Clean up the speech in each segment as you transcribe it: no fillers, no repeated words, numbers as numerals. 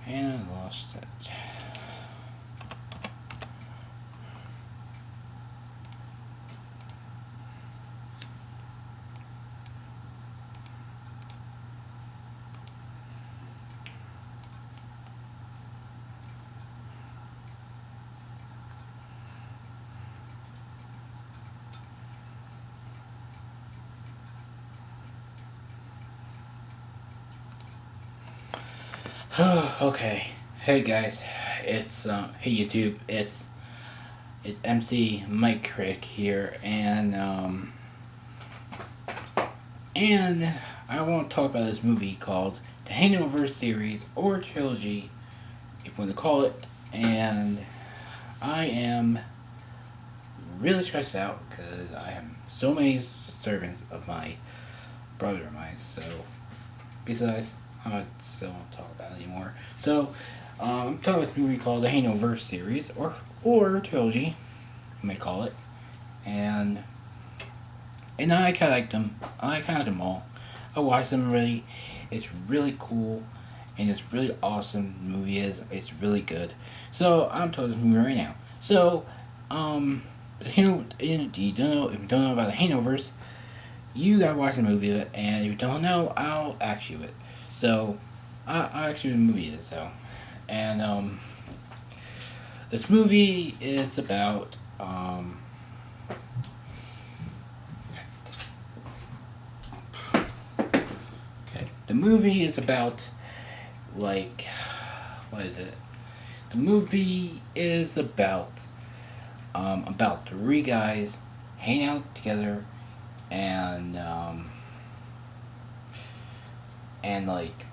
And I lost it. Okay. Hey guys. It's hey YouTube. It's MC Mike Crick here, and I want to talk about this movie called the Hangover series or trilogy, if you want to call it. And I am really stressed out because I have so many servants of my brother of mine. So besides, I don't talk about it anymore. So I'm talking about this movie called the Hangover series or trilogy, you may call it, and I kind of like them. I kind of like them all. I watched them already. It's really cool, and it's really awesome. The movie is. It's really good. So I'm talking this movie right now. So, if you don't know about the Hangovers, you gotta watch the movie of it, and if you don't know, I'll ask you it. So, I'll ask you the movie is. So, and this movie is about okay. The movie is about like what is it? The movie is about three guys hanging out together and like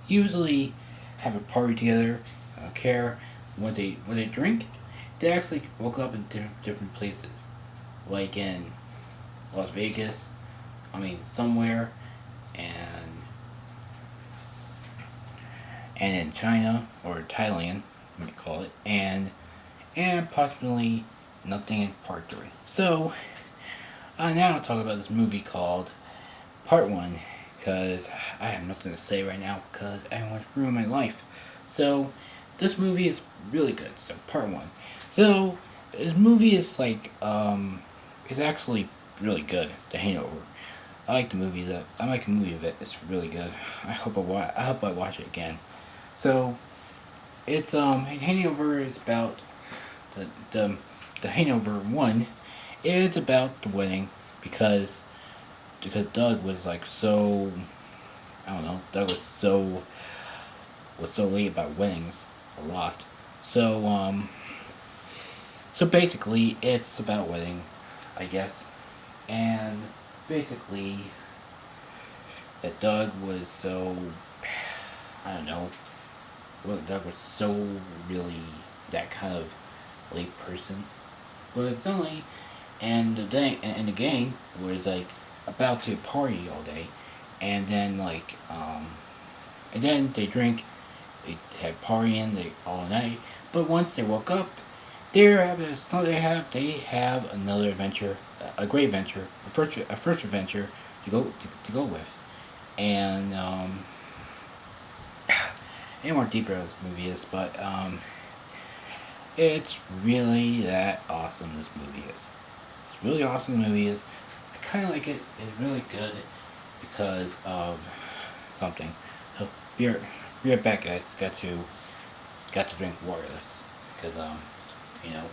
usually have a party together. I don't care when they drink. They actually woke up in different places, like in Las Vegas. I mean somewhere, and in China or Thailand, let me call it, and possibly nothing in Part Three. So now I'll talk about this movie called Part One, because I have nothing to say right now because everyone's ruined my life. So this movie is really good. So Part One. So this movie is it's actually really good. The Hangover. I like the movie. I like the movie of it. It's really good. I hope I watch it again. So it's Hangover is about the the the Hangover one. It's about the wedding because Doug was like so I don't know. Doug was so late about weddings a lot. So so basically it's about wedding, I guess, and basically that Doug was so I don't know. Well, Doug was so really that kind of late person, but suddenly and the gang was like about to party all day, and then and then they drink, they have partying they all night. But once they woke up, they have another adventure, a great adventure, a first adventure to go with, and any more deeper this movie is, but it's really that awesome. This movie is. It's really awesome. The movie is. I kind of like it. It's really good because of something. So be right back, guys. Got to drink water because you know.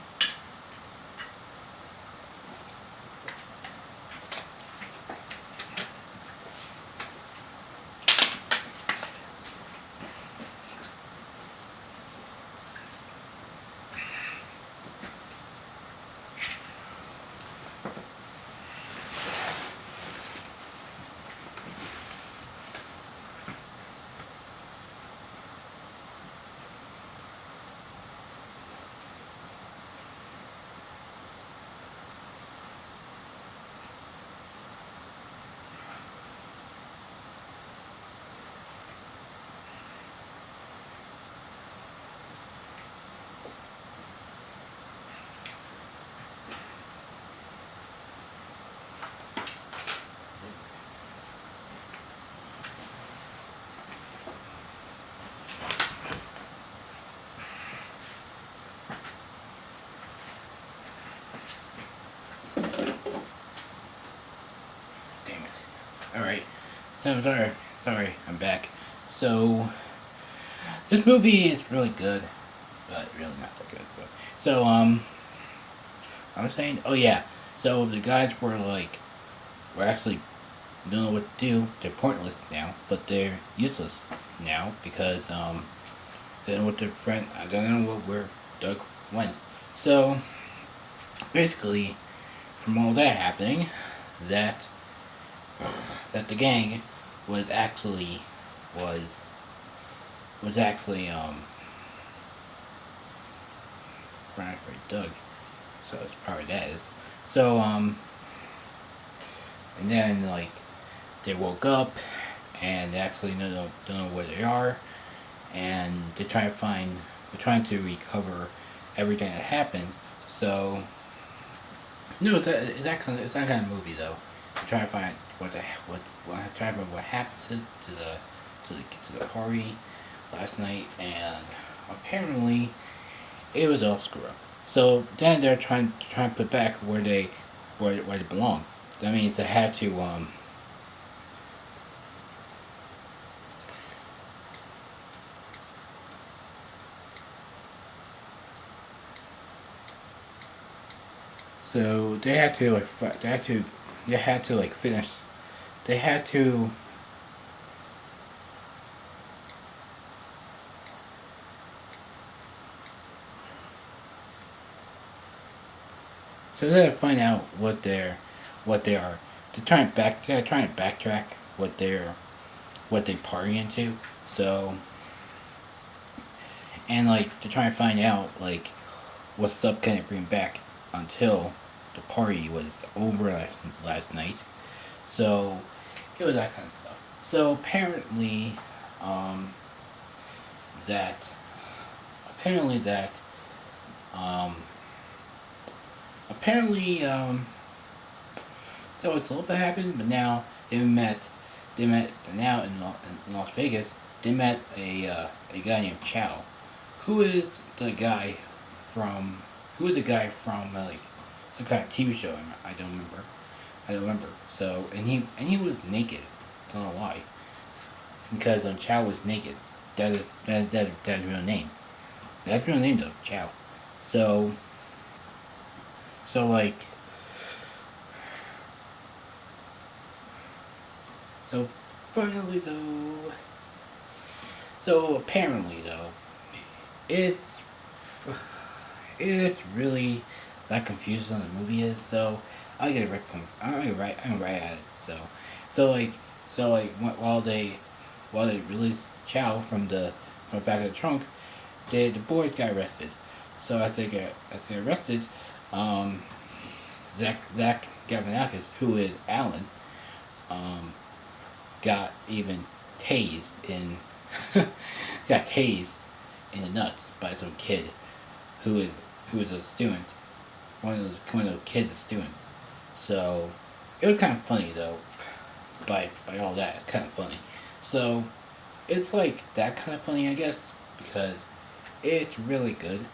Alright. Sorry, I'm back. So, this movie is really good, but really not that good. But, so, I was saying, oh yeah, so the guys were like, were actually don't know what to do. They're pointless now, but they're useless now because, they don't know what their friend, I don't know where Doug went. So, basically, from all that happening, that that the gang was actually was was actually running for Doug. So it's probably that is. So and then like they woke up and they actually don't know where they are, and they're trying to recover everything that happened. So no, it's that kind of movie though. They're trying to find trying to find what happened to the party last night, and apparently it was all screw up. So then they're trying to put back where they belong. That means they had to so they had to like they had to like finish they had to so they had to find out what they are. They're trying to backtrack what they party into. So and like to try and find out like what stuff can it bring back until the party was over last night. So it was that kind of stuff. So um, that apparently that um, apparently that was a little bit happened, but now they met now in Las Vegas. They met a guy named Chow, who is the guy from like some kind of TV show. I don't remember. I don't remember. So and he was naked. Don't know why. Because Chow was naked. That's his real name. That's his real name though, Chow. So so like so finally though so apparently though it's it's really that confusing the movie is. So I get right point. I'm right at it. So so like while they release Chow from the back of the trunk, the boys got arrested. So as they get arrested, um, Zach Galifianakis, who is Alan, um, got even tased in got tased in the nuts by some kid who is a student. One of those kids is students. So it was kind of funny though. By all that, it's kind of funny. So it's like that kind of funny, I guess, because it's really good.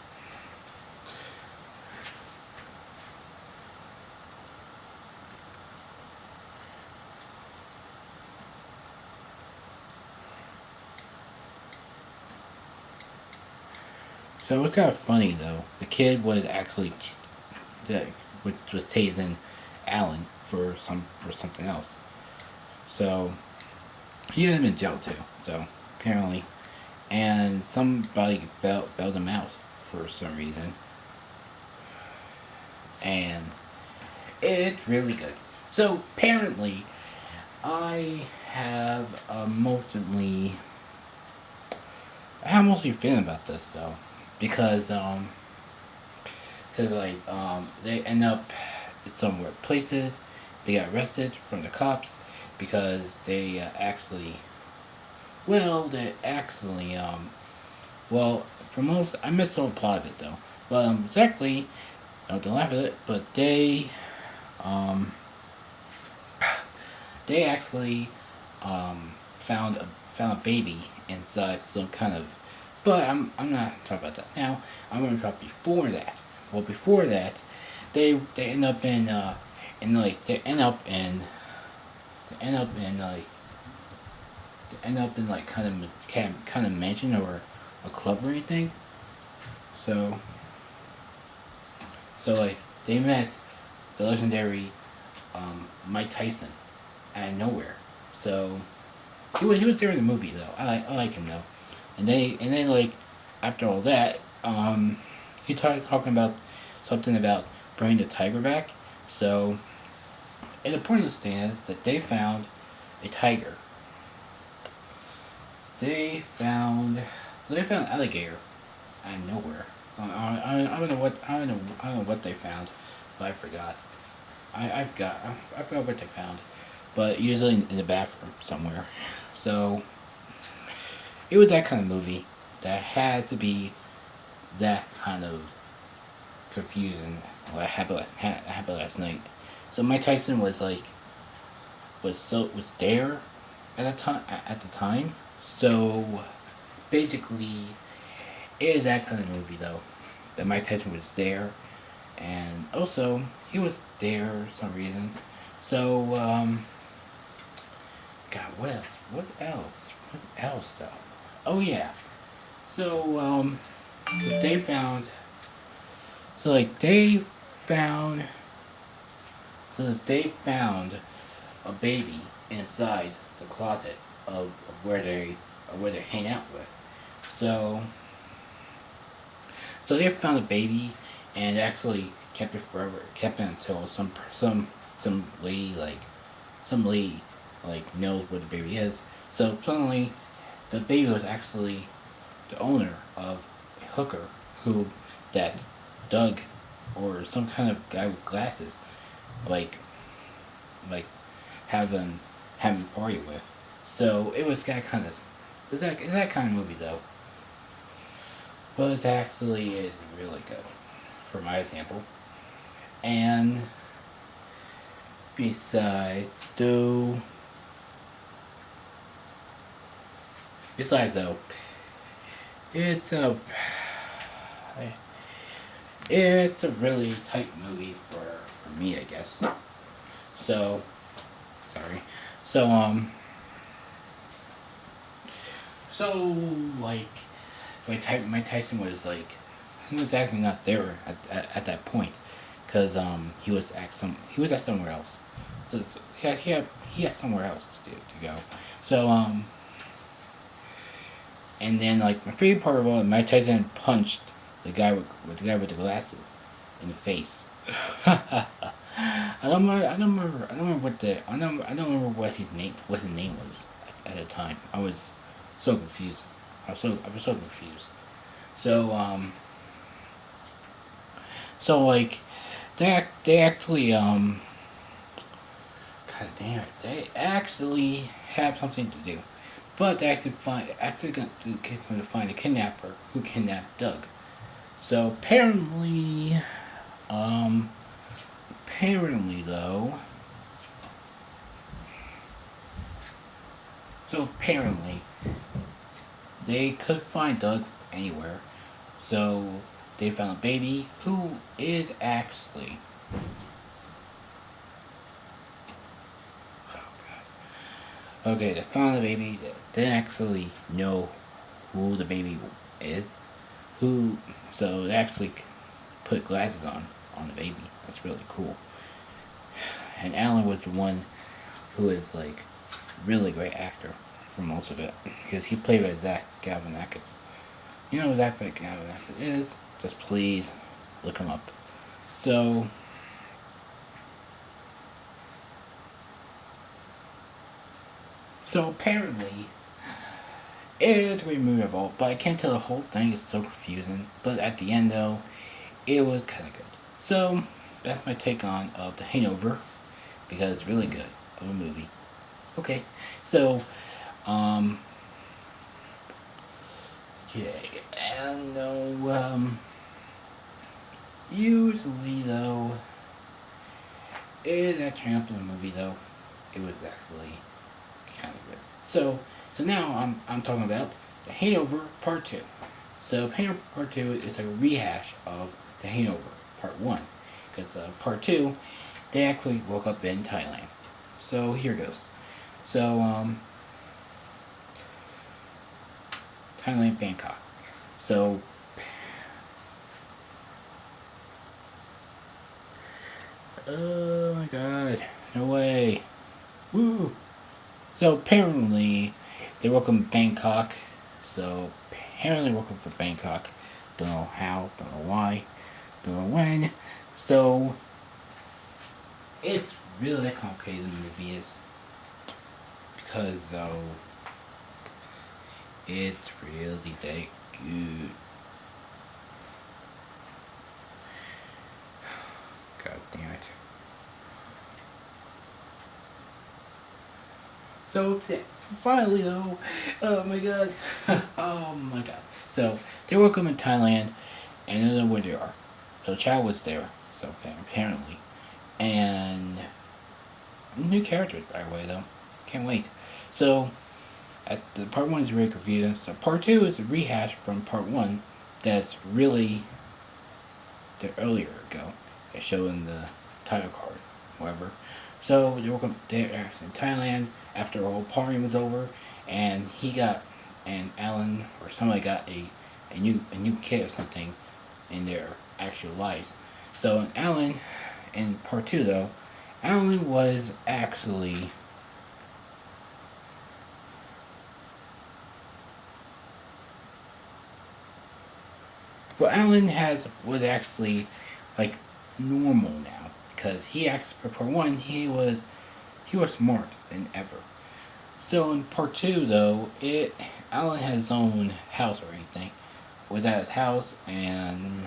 So it was kind of funny though. The kid was actually that was tasing Alan for something else. So he had him in jail too. So apparently, and somebody bailed him out for some reason, and it's really good. So apparently, I have I have mostly feeling about this though, because like they end up in somewhere places. They got arrested from the cops because they actually they actually well for most I missed the whole plot of it though. But exactly don't laugh at it, but um they actually um found a baby inside some kind of but I'm not talking about that now. I'm gonna talk before that. Well before that they end up in like they end up in to end up in like kind of mansion or a club or anything. So like they met the legendary Mike Tyson out of nowhere. So he was there in the movie though. I like him though. And then like after all that, he started talking about something about bringing the tiger back. So and the point of this thing is that a tiger. They found an alligator out of nowhere. I don't know I don't know what they found, but I forgot. I forgot what they found, but usually in the bathroom somewhere. So it was that kind of movie that had to be that kind of confusing. What happened last night. So Mike Tyson was like was there at the time. So basically, it is that kind of movie though. That Mike Tyson was there, and also he was there for some reason. So God, what else? What else? What else though? Oh yeah. So so they found. So like found. they found a baby inside the closet of where they hang out with. So they found a baby and actually kept it forever. Kept it until some lady like knows where the baby is. So suddenly, the baby was actually the owner of a hooker who that Doug or some kind of guy with glasses like like having a party with. So it was that kind of it's that kind of movie though. But it actually is really good for my example. And besides though besides though it's a it's a really tight movie for me I guess. So sorry. So so like Mike Tyson was like he was actually not there at that point because he was at somewhere else. So he had somewhere else to go. So and then like my favorite part of all, Mike Tyson punched the guy with the glasses in the face. I don't remember I don't remember what his name was at the time. I was so confused. I was so confused. So so like they actually God damn it, they actually have something to do. But they actually going to find a kidnapper who kidnapped Doug. So apparently though, so apparently they could find Doug anywhere. So they found a baby who is actually okay. They found the baby. They didn't actually know who the baby is. Who so they actually put glasses on the baby. That's really cool. And Alan was the one who is like really great actor for most of it because he played by Zach Galifianakis. You know who Zach Galifianakis is? Just please look him up. So apparently it's a great movie of all, but I can't tell the whole thing. It's so confusing. But at the end though, it was kind of good. So that's my take on the Hangover because it's really good of a movie. Okay, so okay, and usually though, it is actually up to the movie though. It was actually kind of good. So now I'm talking about the Hangover Part Two. So Hangover Part Two is like a rehash of the Hangover Part One, because Part Two, they actually woke up in Thailand. So here goes. So, Thailand, Bangkok. So, oh my god, no way. Woo! So apparently, they welcome Bangkok. So apparently, welcome for Bangkok. Don't know how, don't know why, don't know when. So it's really that complicated. The movie is because it's really that good. God damn it. So finally though, oh my god, oh my god. So they welcome in Thailand, and I don't know where they are. So Chow was there, so apparently, and new characters by the way though. Can't wait. So at the part one is very confusing. So part two is a rehash from part one. That's really the earlier ago. They show in the title card, whatever. So they welcome there in Thailand after the whole party was over, and Alan or somebody got a new kid or something in their actual lives. So Alan in part two though, Alan was actually Alan was actually like normal now because he actually for part one he was smart than ever. So in part two, though, Alan had his own house or anything. Without his house, and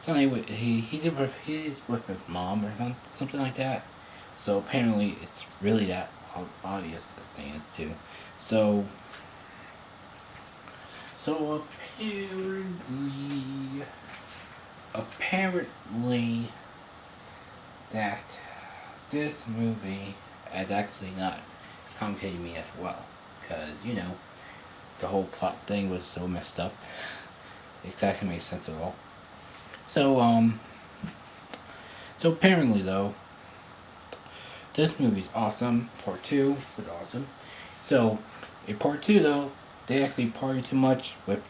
something he's with his mom or something like that. So apparently, it's really that obvious this thing is too. So so apparently that this movie has actually not complicated me as well because the whole plot thing was so messed up. It exactly makes sense at all. So so apparently though, this movie's awesome. Part two was awesome. So in part two though, they actually party too much with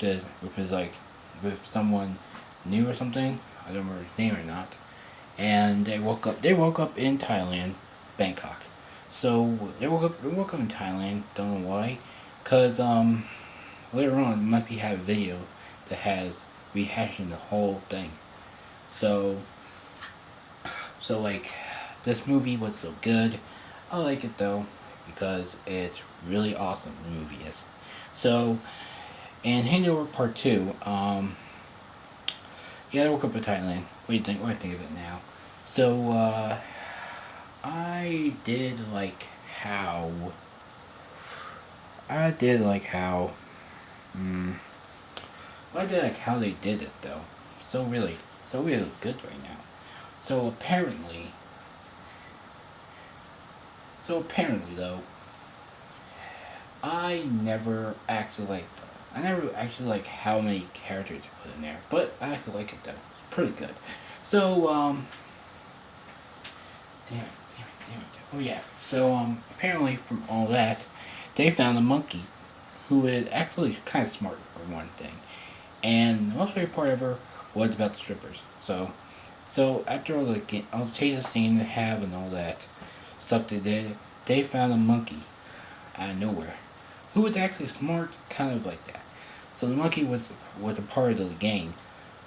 someone new or something. I don't remember his name or not. And they woke up in Thailand, Bangkok. So they woke up in Thailand, don't know why. Cause later on might be have a video that has rehashing the whole thing. So like this movie was so good. I like it though because it's really awesome. The movie is. So in Hangover Part Two, yeah, I woke up in Thailand. What do you think? What do I think of it now? So I did like how I did like how mm, I did like how they did it though. So really good right now. So apparently, though, I never actually like how many characters you put in there, but I actually like it though. It's pretty good. So damn it. Oh yeah. So apparently from all that, they found a monkey who is actually kind of smart for one thing, and the most favorite part ever was about the strippers. So after all the chases scene they have and all that stuff they did, they found a monkey out of nowhere who was actually smart, kind of like that. So the monkey was a part of the gang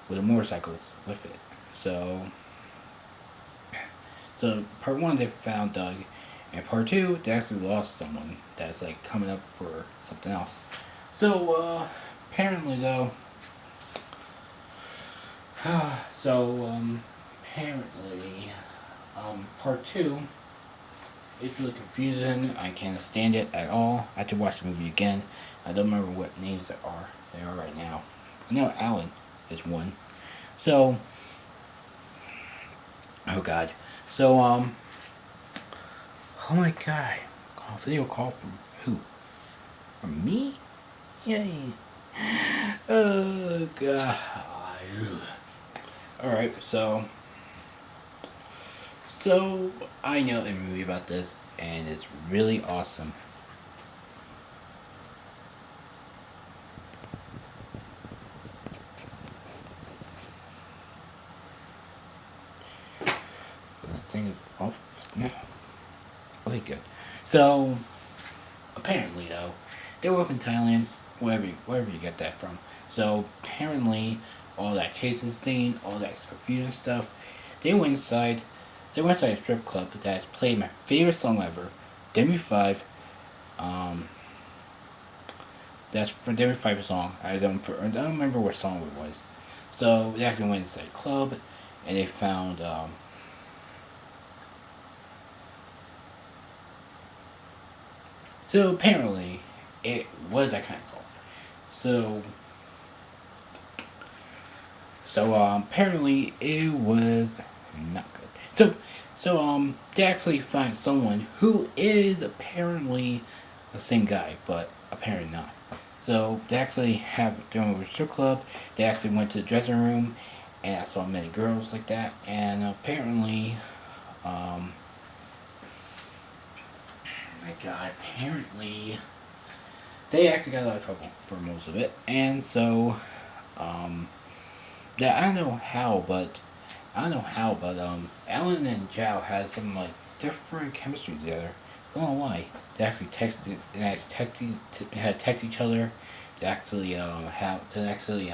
with a motorcycle with it. So part one they found Doug, and part two they actually lost someone that's like coming up for something else. So apparently though, apparently part two it's really confusing. I can't understand it at all. I have to watch the movie again. I don't remember what names they are right now. I know Alan is one. So oh god. So oh my god. Video call from who? From me? Yay. Oh god. Alright, so I know a movie about this. and it's really awesome. This thing is off now. Okay, good. So apparently, though, they were up in Thailand, wherever you get that from. So apparently, all that cases thing, all that confusion stuff, they went inside. They went inside a strip club that played my favorite song ever, Demi Five. Um, that's for Demi Five song. I don't remember what song it was. So they actually went inside a club, and they found So apparently, it was that kind of club. So apparently it was not good. They actually find someone who is apparently the same guy, but apparently not. So they actually have their own strip club. They actually went to the dressing room, and I saw many girls like that. And apparently, um, my God, apparently they actually got a lot of trouble for most of it. And so, um, yeah, I don't know how, but Alan and Zhao had some like different chemistry together. I don't know why. They had text each other. They actually have they actually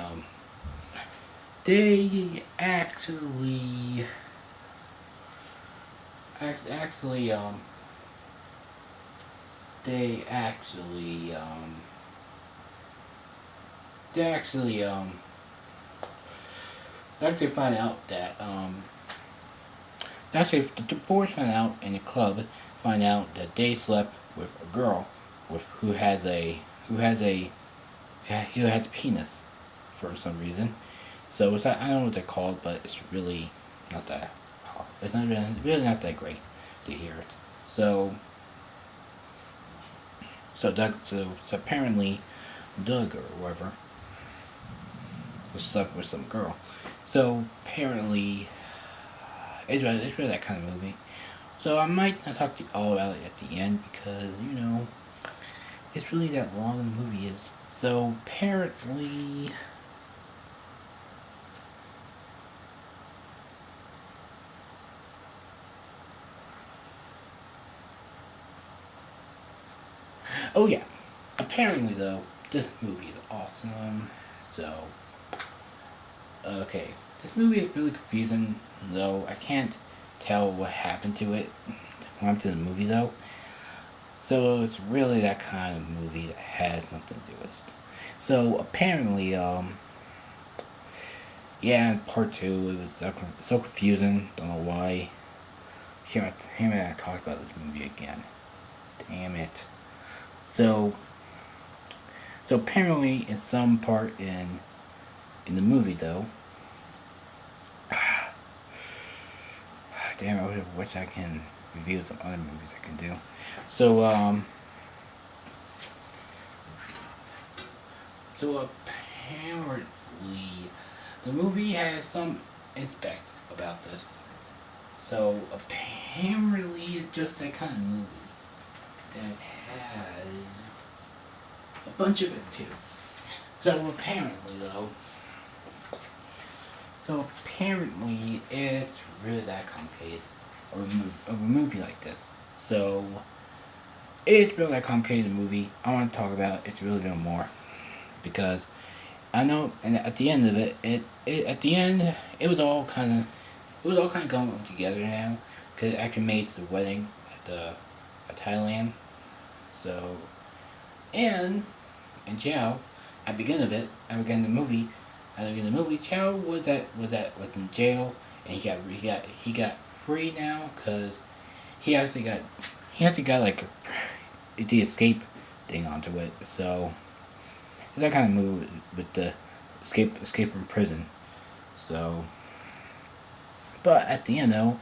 they actually act- actually they actually they actually they actually find out that actually the boys find out in the club find out that they slept with a girl with who has a who has a penis for some reason. So it's not, I don't know what they're called, but it's really not that it's not really not that great to hear it. So so apparently Doug or whoever was slept with some girl. So apparently it's really that kind of movie. So I might not talk to you all about it at the end because it's really that long the movie is. So apparently, oh yeah, apparently though this movie is awesome. So okay, this movie is really confusing though. I can't tell what happened to it. What happened to the movie though. So it's really that kind of movie that has nothing to do with it. So apparently, yeah, in part two it was so confusing. Don't know why. Hear me talk about this movie again. Damn it. So apparently in some part in the movie though, damn, I wish I can review some other movies I can do. So so apparently the movie has some aspect about this. So apparently it's just that kind of movie that has a bunch of it too. So apparently though, so apparently it's really that complicated of a movie like this. So it's really that complicated movie. I want to talk about it's really no more because I know, and at the end of it at the end it was all kind of going together now because it actually made it to the wedding at Thailand. So and Chow at the beginning of it, at the beginning of the movie, at the beginning of the movie, Chow was in jail and he got free now because he actually got like the escape thing onto it. So it's that kind of movie with the escape from prison. So, but at the end though,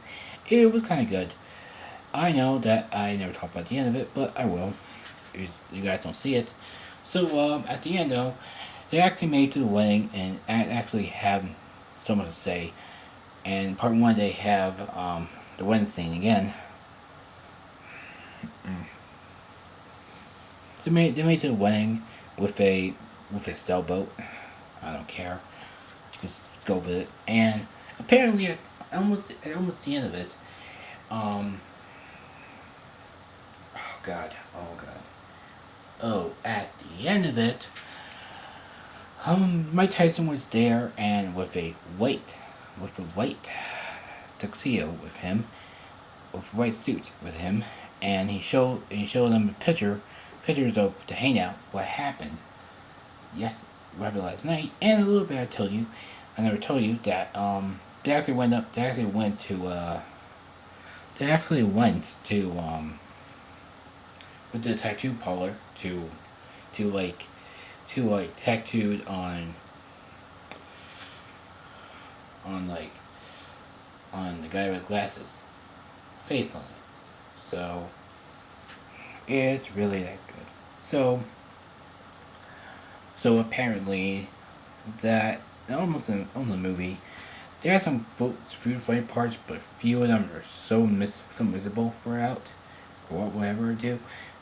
it was kind of good. I know that I never talk about the end of it, but I will. You guys don't see it. So at the end though, they actually made it to the wedding and actually have so much to say. And part one they have the wedding scene again. They made the wedding with a sailboat. I don't care. Just go with it. And apparently, at almost the end of it, um, oh god, at the end of it, Mike Tyson was there and with a white tuxedo with him, with a white suit with him, and he showed them pictures of the hangout, what happened, yes, what happened last night, and a little bit I never told you that they actually went to with the tattoo parlor to like tattooed on like on the guy with glasses face on it. So it's really that good. So apparently that almost in the movie there are some food fight parts, but few of them are so miserable throughout or whatever it do.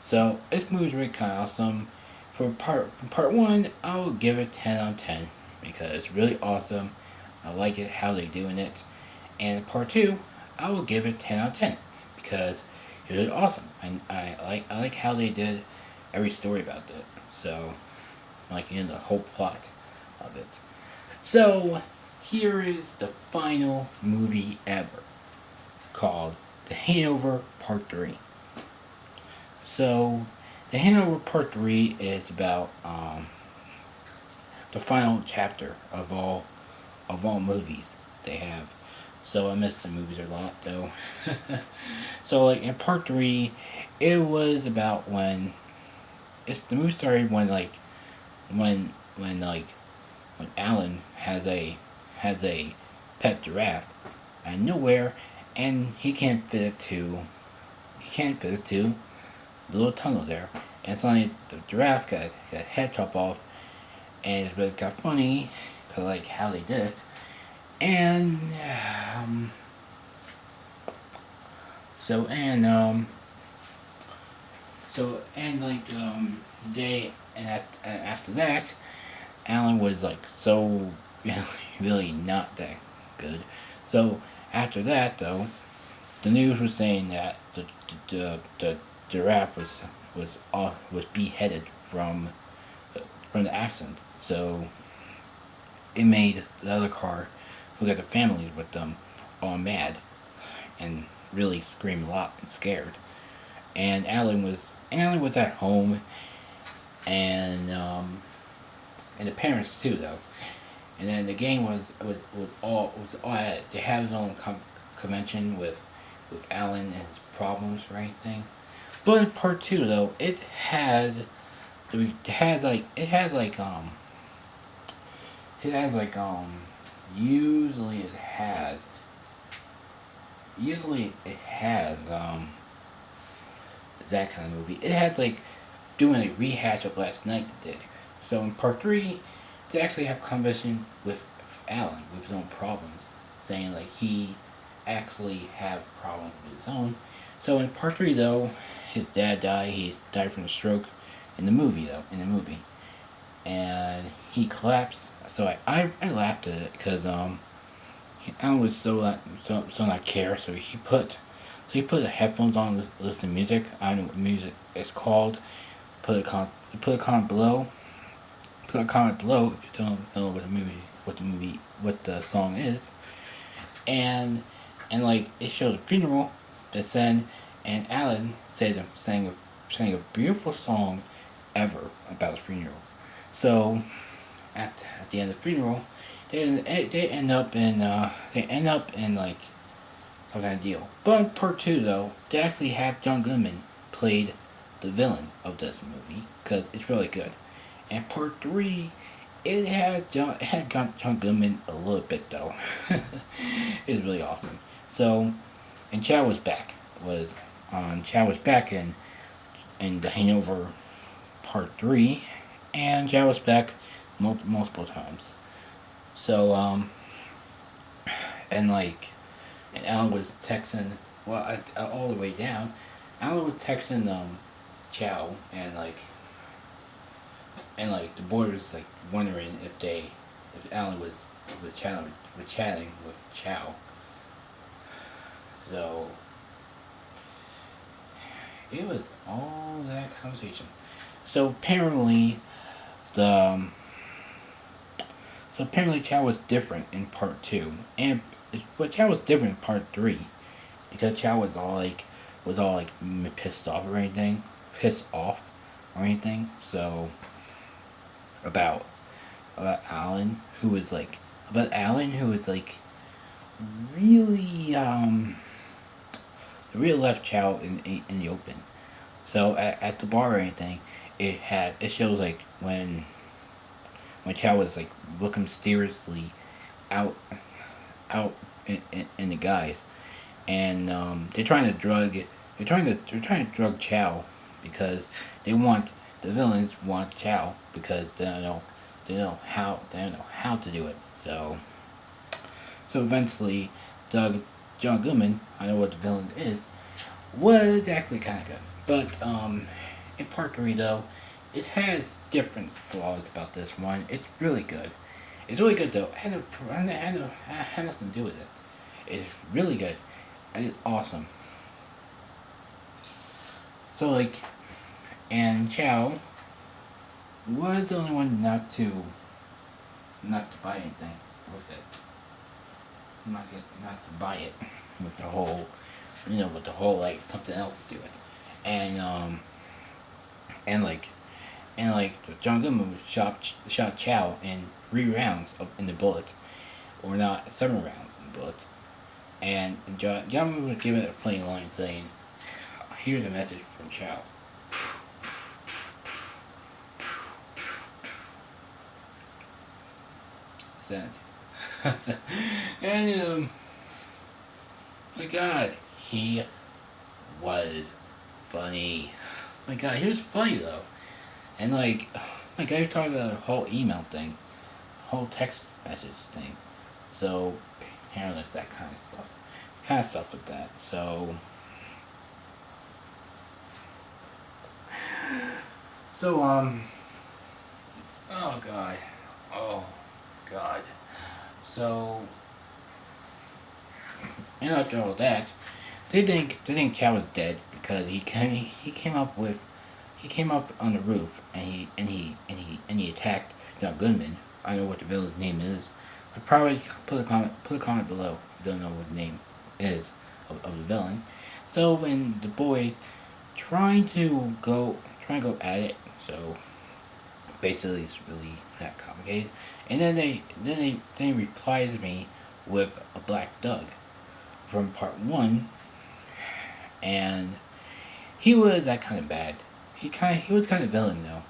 So this movie's really kind of awesome. For part one, I'll give it 10 out of 10 because it's really awesome. I like it how they doing it. And part two, I will give it 10 out of 10 because it was awesome. And I like how they did every story about it. So like the whole plot of it. So here is the final movie ever called The Hangover Part 3. So The Hangover Part 3 is about the final chapter of all movies they have. So I miss the movies a lot though. So like in part three, it was about the movie started when Alan has a pet giraffe out of nowhere, and he can't fit it to the little tunnel there, and suddenly the giraffe got head chopped off, and it got funny, cause like how they did it, and um, so after that, Alan was like so really not that good. So after that though, the news was saying that the giraffe was beheaded from the accident. So it made the other car, who got the families with them, all mad and really screamed a lot and scared. And Alan was at home, and the parents too though. And then the game was all at it. They had his own convention with Alan and his problems or anything. But in part two though, it has like usually it has that kind of movie. It has like doing a rehash of last night it did. So in part three, they actually have conversation with Alan with his own problems, saying like he actually have problems with his own. So in part three though, his dad died. He died from a stroke in the movie though. In the movie, and he collapsed. So I laughed at it because Alan was so not care. So he put the headphones on, listen to music. I don't know what music is called. Put a comment below. Put a comment below if you don't know what the song is. And like it showed a funeral that's then, and Alan sang a beautiful song ever about his funeral. So at the end of the funeral, they end up in like some kind of deal. But in part two though, they actually have John Goodman played the villain of this movie because it's really good. And part three, it had got John Goodman a little bit though. It was really awesome. So, and Chad was back in the Hangover part three, and Chad was back multiple times. So and like and Alan was texting all the way down Alan was texting Chow, and like the boy was like wondering if Alan was chatting with Chow. So it was all that conversation. So the apparently Chow was different in part two, but Chow was different in part three because Chow was all like pissed off or anything. So about about Alan who was like really really left Chow in the open. So at the bar or anything, it shows like when Chow was like looking mysteriously out out in the guys, and they're trying to drug Chow because they want the villains want Chow because they don't know how to do it. So eventually, John Goodman, I know what the villain is, was actually kind of good. But in part three though, it has different flaws about this one. It's really good. It's really good though. Had nothing to do with it. It's really good. And it's awesome. So like, and Chow was the only one not to buy anything with it. Not to buy it with the whole, with the whole like something else to do it, and and like John Goodman shot Chow in 3 rounds in the bullet, or not 7 rounds in the bullet, and John Goodman was given a funny line saying, "Here's a message from Chow." Send. And my God, he was funny. My God, he was funny though, and like, my God, you're talking about the whole email thing, whole text message thing. So apparently it's that kind of stuff with that. So oh God, oh God. So and after all that, they think Chow was dead because he came up on the roof and he attacked John Goodman. I don't know what the villain's name is. But probably put a comment below. If you don't know what the name is of the villain. So when the boys trying to go at it, so basically it's really not complicated. And then he replies to me with a Black Doug from part one, and he was that kind of bad. He was kind of villain though.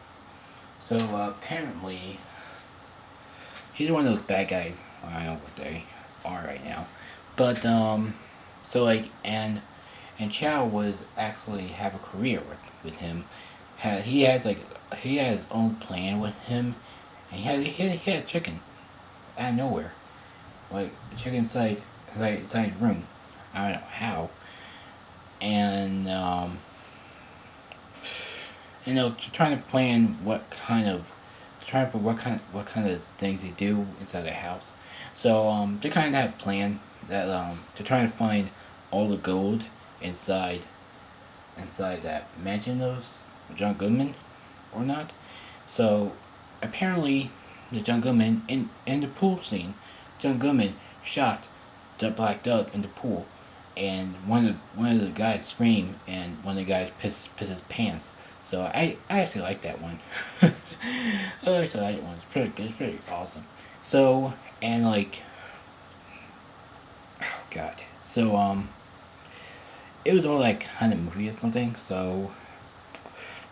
So apparently he's one of those bad guys. I don't know what they are right now, but so like and Chow was actually have a career with him. He had his own plan with him, and he had a chicken out of nowhere, like the chicken inside his room. I don't know how, and trying to plan what kind of things they do inside the house. So they kind of have a plan that to try to find all the gold inside that mansion of John Goodman or not. So apparently the John Goodman in the pool scene, John Goodman shot the Black Doug in the pool, and one of the guys screamed, and one of the guys pissed his pants. So I actually like that one. I actually like that one. It's pretty good. It's pretty awesome. So and like, oh God. So it was all like kind of movie or something. So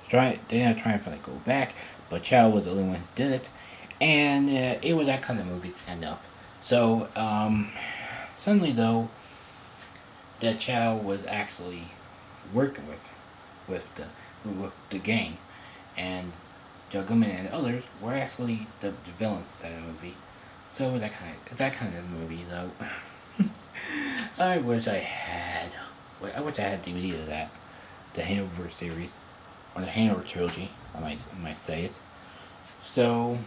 they are trying to like go back, but Chow was the only one who did it, and it was that kind of movie to end up. So suddenly though, that Chow was actually working with the gang, and Juggerman and others were actually the villains of the movie. So it was that kind of movie though. I wish I had DVD of that. the Hangover series, or the Hangover trilogy. I might say it. So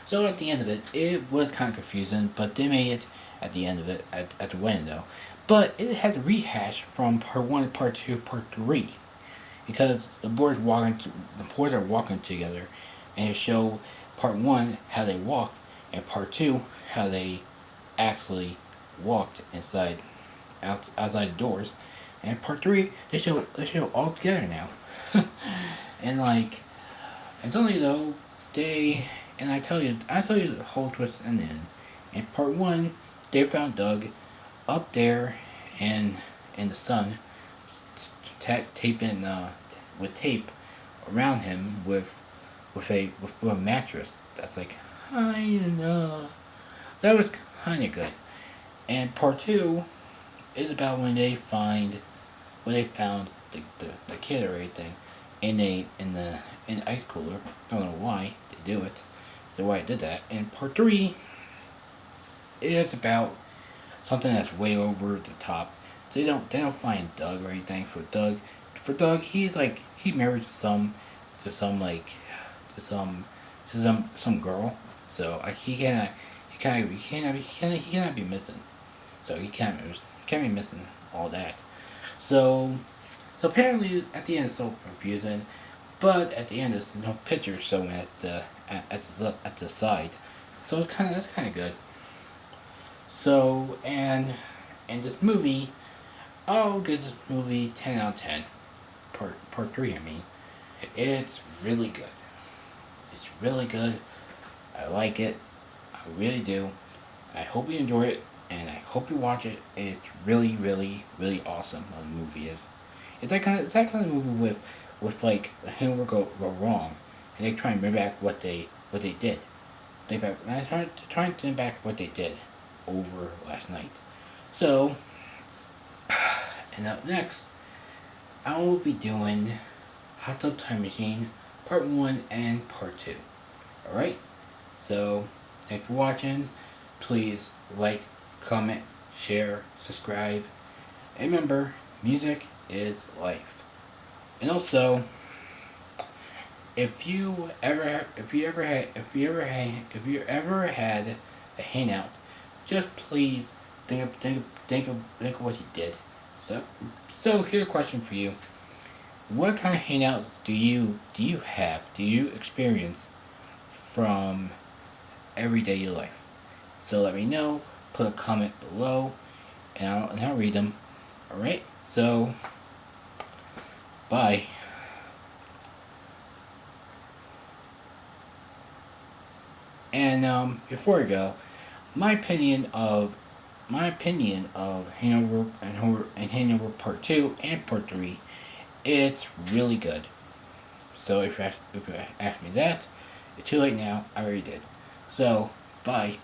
so at the end of it, it was kind of confusing, but they made it at the end of it, at the window. But it had a rehash from part one, part two, part three, because the boys are walking together, and it showed part one how they walked, and part two how they actually walked outside the doors, and part three they show all together now, and like and suddenly though they and I tell you the whole twist and end. In part one, they found Doug up there and in the sun, taping with tape around him with a mattress. That's like kind of that was kind of good. And part two is about when they found the kid or anything in the ice cooler. I don't know why they do it. The way I did that. And part three is about something that's way over the top. They don't find Doug or anything for Doug he married to some like to some girl. So he cannot be missing. So he can't be missing all that. So so apparently at the end it's so confusing, but at the end there's no picture showing at the side. So that's kind of good. So and this movie, I'll give this movie 10 out of 10. Part three, I mean, it's really good. It's really good. I like it. I really do. I hope you enjoy it, and I hope you watch it. It's really, really, really awesome. The movie is. It's that kind of movie with like the Hangover go wrong, and they try and bring back what they did. I trying to think back what they did over last night. So, and up next, I will be doing Hot Tub Time Machine Part 1 and Part 2. Alright? So, thanks for watching. Please like, comment, share, subscribe. And remember, music is life. And also, if you ever had a hangout, just please think of what you did. So here's a question for you: what kind of hangout do you have? Do you experience from everyday your life? So let me know. Put a comment below, and I'll read them. All right. So bye. And before I go, my opinion of Hangover Part Two and Part Three, it's really good. So if you ask me that, it's too late now. I already did. So bye.